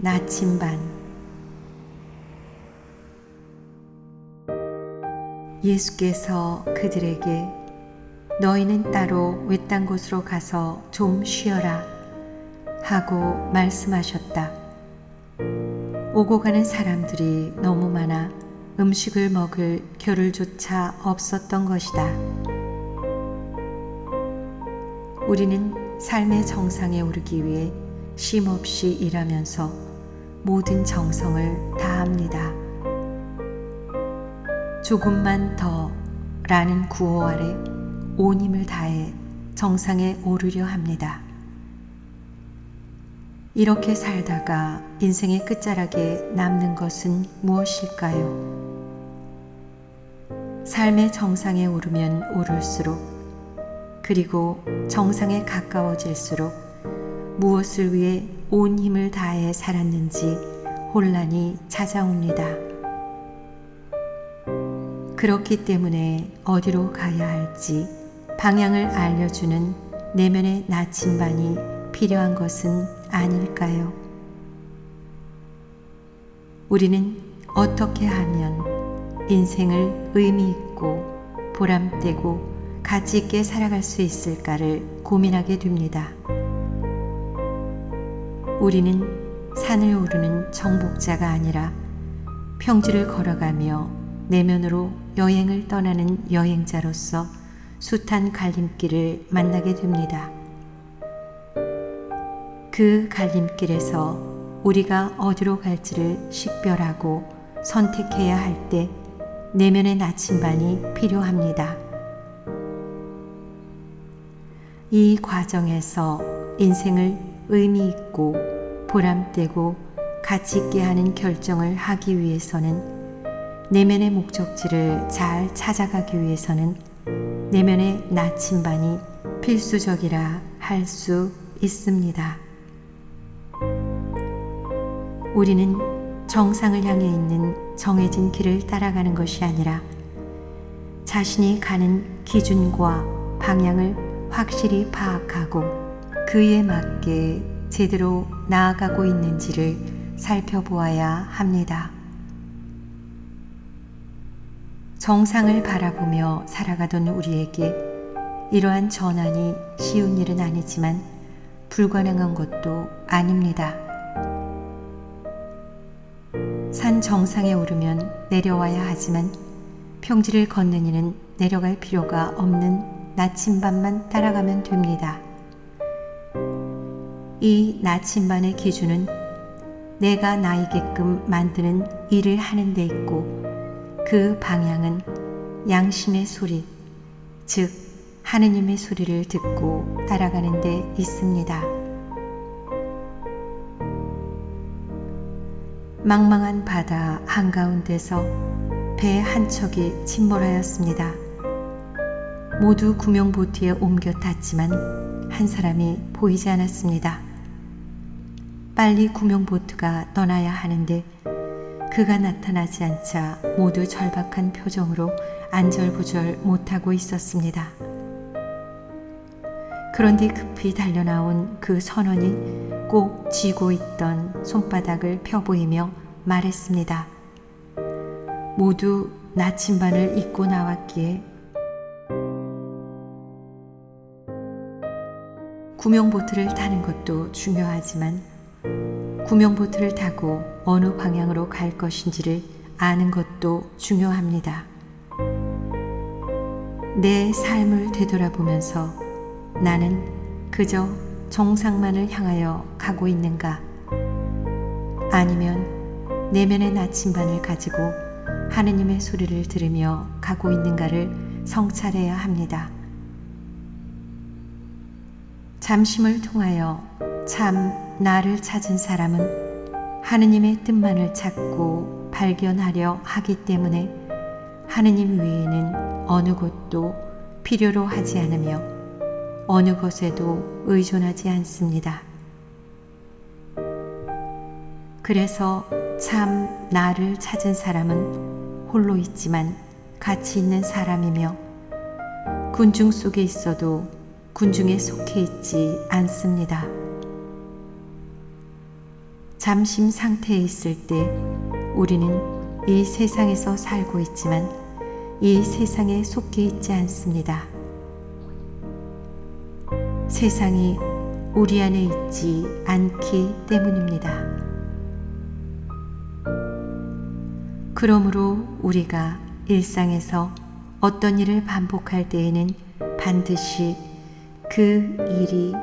나침반. 예수께서 그들에게 너희는 따로 외딴 곳으로 가서 좀 쉬어라 하고 말씀하셨다. 오고 가는 사람들이 너무 많아 음식을 먹을 겨를조차 없었던 것이다. 우리는 삶의 정상에 오르기 위해 쉼없이 일하면서 모든 정성을 다합니다. 조금만 더 라는 구호 아래 온 힘을 다해 정상에 오르려 합니다. 이렇게 살다가 인생의 끝자락에 남는 것은 무엇일까요? 삶의 정상에 오르면 오를수록, 그리고 정상에 가까워질수록 무엇을 위해 온 힘을 다해 살았는지 혼란이 찾아옵니다. 그렇기 때문에 어디로 가야 할지 방향을 알려주는 내면의 나침반이 필요한 것은 아닐까요? 우리는 어떻게 하면 인생을 의미 있고 보람되고 가치 있게 살아갈 수 있을까를 고민하게 됩니다. 우리는 산을 오르는 정복자가 아니라 평지를 걸어가며 내면으로 여행을 떠나는 여행자로서 숱한 갈림길을 만나게 됩니다. 그 갈림길에서 우리가 어디로 갈지를 식별하고 선택해야 할 때 내면의 나침반이 필요합니다. 이 과정에서 인생을 의미 있고 보람되고 가치 있게 하는 결정을 하기 위해서는, 내면의 목적지를 잘 찾아가기 위해서는 내면의 나침반이 필수적이라 할 수 있습니다. 우리는 정상을 향해 있는 정해진 길을 따라가는 것이 아니라 자신이 가는 기준과 방향을 확실히 파악하고 그에 맞게 제대로 나아가고 있는지를 살펴보아야 합니다. 정상을 바라보며 살아가던 우리에게 이러한 전환이 쉬운 일은 아니지만 불가능한 것도 아닙니다. 산 정상에 오르면 내려와야 하지만 평지를 걷는 이는 내려갈 필요가 없는 나침반만 따라가면 됩니다. 이 나침반의 기준은 내가 나이게끔 만드는 일을 하는 데 있고, 그 방향은 양심의 소리, 즉 하느님의 소리를 듣고 따라가는 데 있습니다. 망망한 바다 한가운데서 배 한 척이 침몰하였습니다. 모두 구명보트에 옮겨 탔지만 한 사람이 보이지 않았습니다. 빨리 구명보트가 떠나야 하는데 그가 나타나지 않자 모두 절박한 표정으로 안절부절 못하고 있었습니다. 그런데 급히 달려나온 그 선원이 꼭 쥐고 있던 손바닥을 펴보이며 말했습니다. 모두 나침반을 입고 나왔기에 구명보트를 타는 것도 중요하지만 구명보트를 타고 어느 방향으로 갈 것인지를 아는 것도 중요합니다. 내 삶을 되돌아보면서 나는 그저 정상만을 향하여 가고 있는가? 아니면 내면의 나침반을 가지고 하느님의 소리를 들으며 가고 있는가를 성찰해야 합니다. 잠심을 통하여 참 나를 찾은 사람은 하느님의 뜻만을 찾고 발견하려 하기 때문에 하느님 외에는 어느 곳도 필요로 하지 않으며 어느 것에도 의존하지 않습니다. 그래서 참 나를 찾은 사람은 홀로 있지만 가치 있는 사람이며 군중 속에 있어도 군중에 속해 있지 않습니다. 잠심 상태에 있을 때 우리는 이 세상에서 살고 있지만 이 세상에 속해 있지 않습니다. 세상이 우리 안에 있지 않기 때문입니다. 그러므로 우리가 일상에서 어떤 일을 반복할 때에는 반드시 그 일이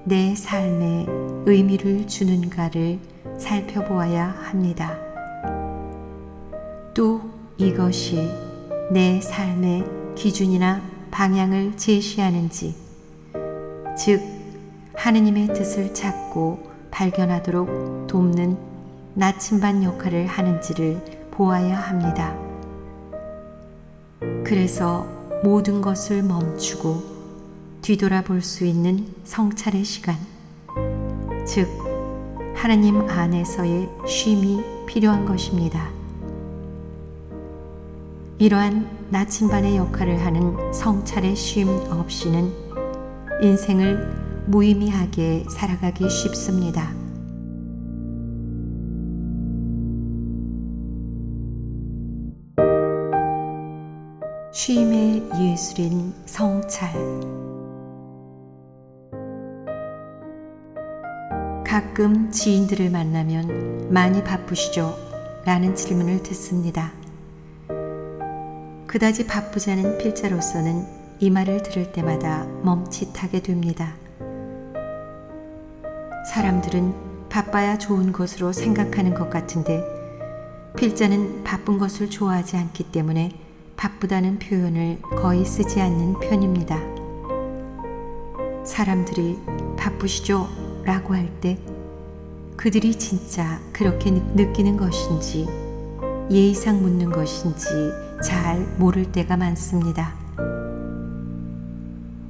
내 삶에 의미를 주는가를 살펴보아야 합니다. 또 이것이 내 삶의 기준이나 방향을 제시하는지, 즉 하느님의 뜻을 찾고 발견하도록 돕는 나침반 역할을 하는지를 보아야 합니다. 그래서 모든 것을 멈추고 뒤돌아볼 수 있는 성찰의 시간, 즉 하나님 안에서의 쉼이 필요한 것입니다. 이러한 나침반의 역할을 하는 성찰의 쉼 없이는 인생을 무의미하게 살아가기 쉽습니다. 쉼의 예술인 성찰. 가끔 지인들을 만나면 많이 바쁘시죠? 라는 질문을 듣습니다. 그다지 바쁘지 않은 필자로서는 이 말을 들을 때마다 멈칫하게 됩니다. 사람들은 바빠야 좋은 것으로 생각하는 것 같은데 필자는 바쁜 것을 좋아하지 않기 때문에 바쁘다는 표현을 거의 쓰지 않는 편입니다. 사람들이 바쁘시죠? 라고 할 때 그들이 진짜 그렇게 느끼는 것인지 예의상 묻는 것인지 잘 모를 때가 많습니다.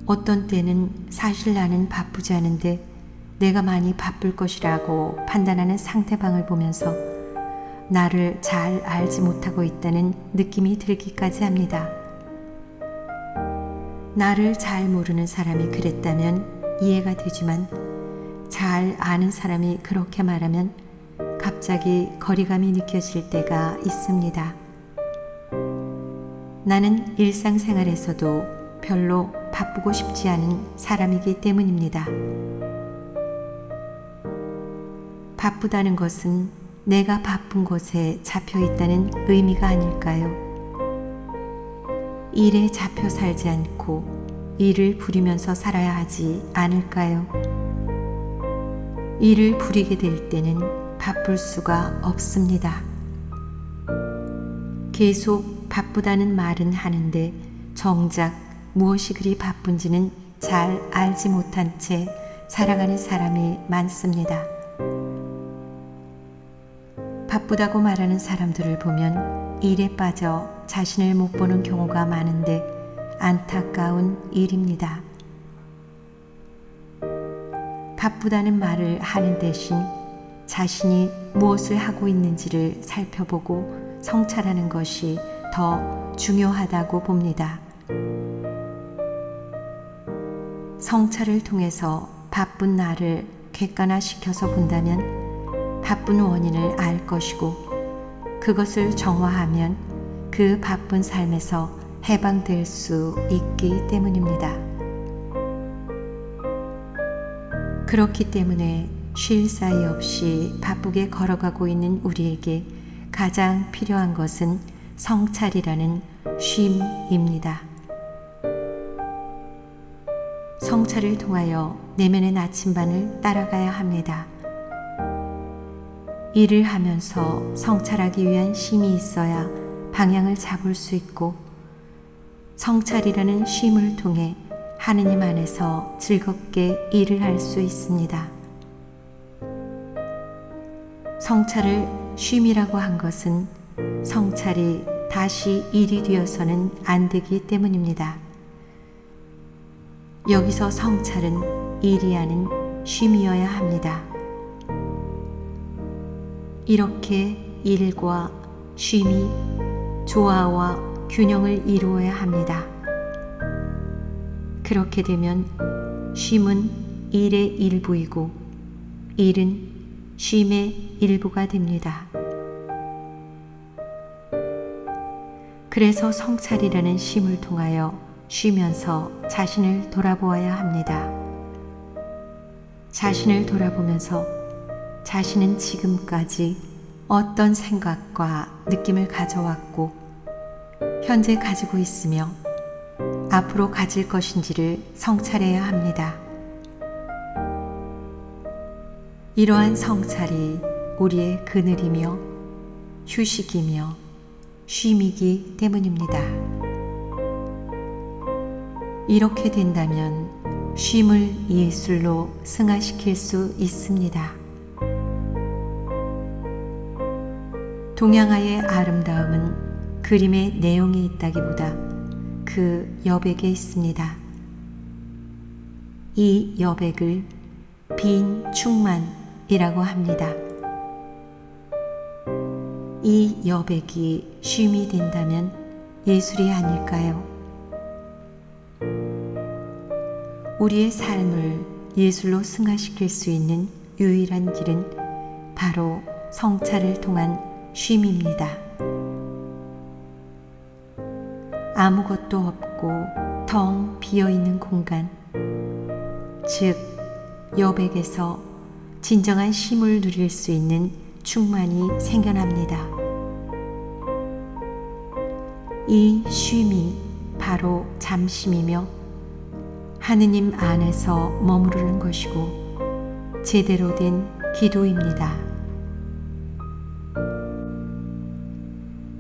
어떤 때는 사실 나는 바쁘지 않은데 내가 많이 바쁠 것이라고 판단하는 상대방을 보면서 나를 잘 알지 못하고 있다는 느낌이 들기까지 합니다. 나를 잘 모르는 사람이 그랬다면 이해가 되지만 잘 아는 사람이 그렇게 말하면 갑자기 거리감이 느껴질 때가 있습니다. 나는 일상생활에서도 별로 바쁘고 싶지 않은 사람이기 때문입니다. 바쁘다는 것은 내가 바쁜 곳에 잡혀 있다는 의미가 아닐까요? 일에 잡혀 살지 않고 일을 부리면서 살아야 하지 않을까요? 일을 부리게 될 때는 바쁠 수가 없습니다. 계속 바쁘다는 말은 하는데 정작 무엇이 그리 바쁜지는 잘 알지 못한 채 살아가는 사람이 많습니다. 바쁘다고 말하는 사람들을 보면 일에 빠져 자신을 못 보는 경우가 많은데 안타까운 일입니다. 바쁘다는 말을 하는 대신 자신이 무엇을 하고 있는지를 살펴보고 성찰하는 것이 더 중요하다고 봅니다. 성찰을 통해서 바쁜 나를 객관화시켜서 본다면 바쁜 원인을 알 것이고 그것을 정화하면 그 바쁜 삶에서 해방될 수 있기 때문입니다. 그렇기 때문에 쉴 사이 없이 바쁘게 걸어가고 있는 우리에게 가장 필요한 것은 성찰이라는 쉼입니다. 성찰을 통하여 내면의 나침반을 따라가야 합니다. 일을 하면서 성찰하기 위한 쉼이 있어야 방향을 잡을 수 있고 성찰이라는 쉼을 통해 하느님 안에서 즐겁게 일을 할 수 있습니다. 성찰을 쉼이라고 한 것은 성찰이 다시 일이 되어서는 안 되기 때문입니다. 여기서 성찰은 일이 아닌 쉼이어야 합니다. 이렇게 일과 쉼이 조화와 균형을 이루어야 합니다. 그렇게 되면 쉼은 일의 일부이고 일은 쉼의 일부가 됩니다. 그래서 성찰이라는 쉼을 통하여 쉬면서 자신을 돌아보아야 합니다. 자신을 돌아보면서 자신은 지금까지 어떤 생각과 느낌을 가져왔고 현재 가지고 있으며 앞으로 가질 것인지를 성찰해야 합니다. 이러한 성찰이 우리의 그늘이며 휴식이며 쉼이기 때문입니다. 이렇게 된다면 쉼을 예술로 승화시킬 수 있습니다. 동양화의 아름다움은 그림의 내용에 있다기보다 그 여백에 있습니다. 이 여백을 빈 충만이라고 합니다. 이 여백이 쉼이 된다면 예술이 아닐까요? 우리의 삶을 예술로 승화시킬 수 있는 유일한 길은 바로 성찰을 통한 쉼입니다. 아무것도 없고 텅 비어있는 공간, 즉 여백에서 진정한 쉼을 누릴 수 있는 충만이 생겨납니다. 이 쉼이 바로 잠심이며 하느님 안에서 머무르는 것이고 제대로 된 기도입니다.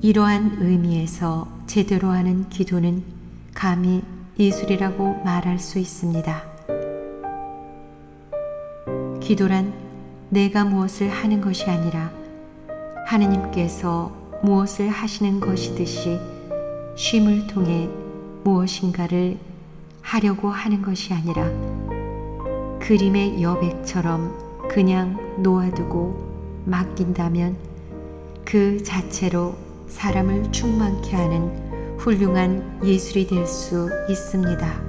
이러한 의미에서 제대로 하는 기도는 감히 예술이라고 말할 수 있습니다. 기도란 내가 무엇을 하는 것이 아니라 하느님께서 무엇을 하시는 것이듯이 쉼을 통해 무엇인가를 하려고 하는 것이 아니라 그림의 여백처럼 그냥 놓아두고 맡긴다면 그 자체로 사람을 충만케 하는 훌륭한 예술이 될 수 있습니다.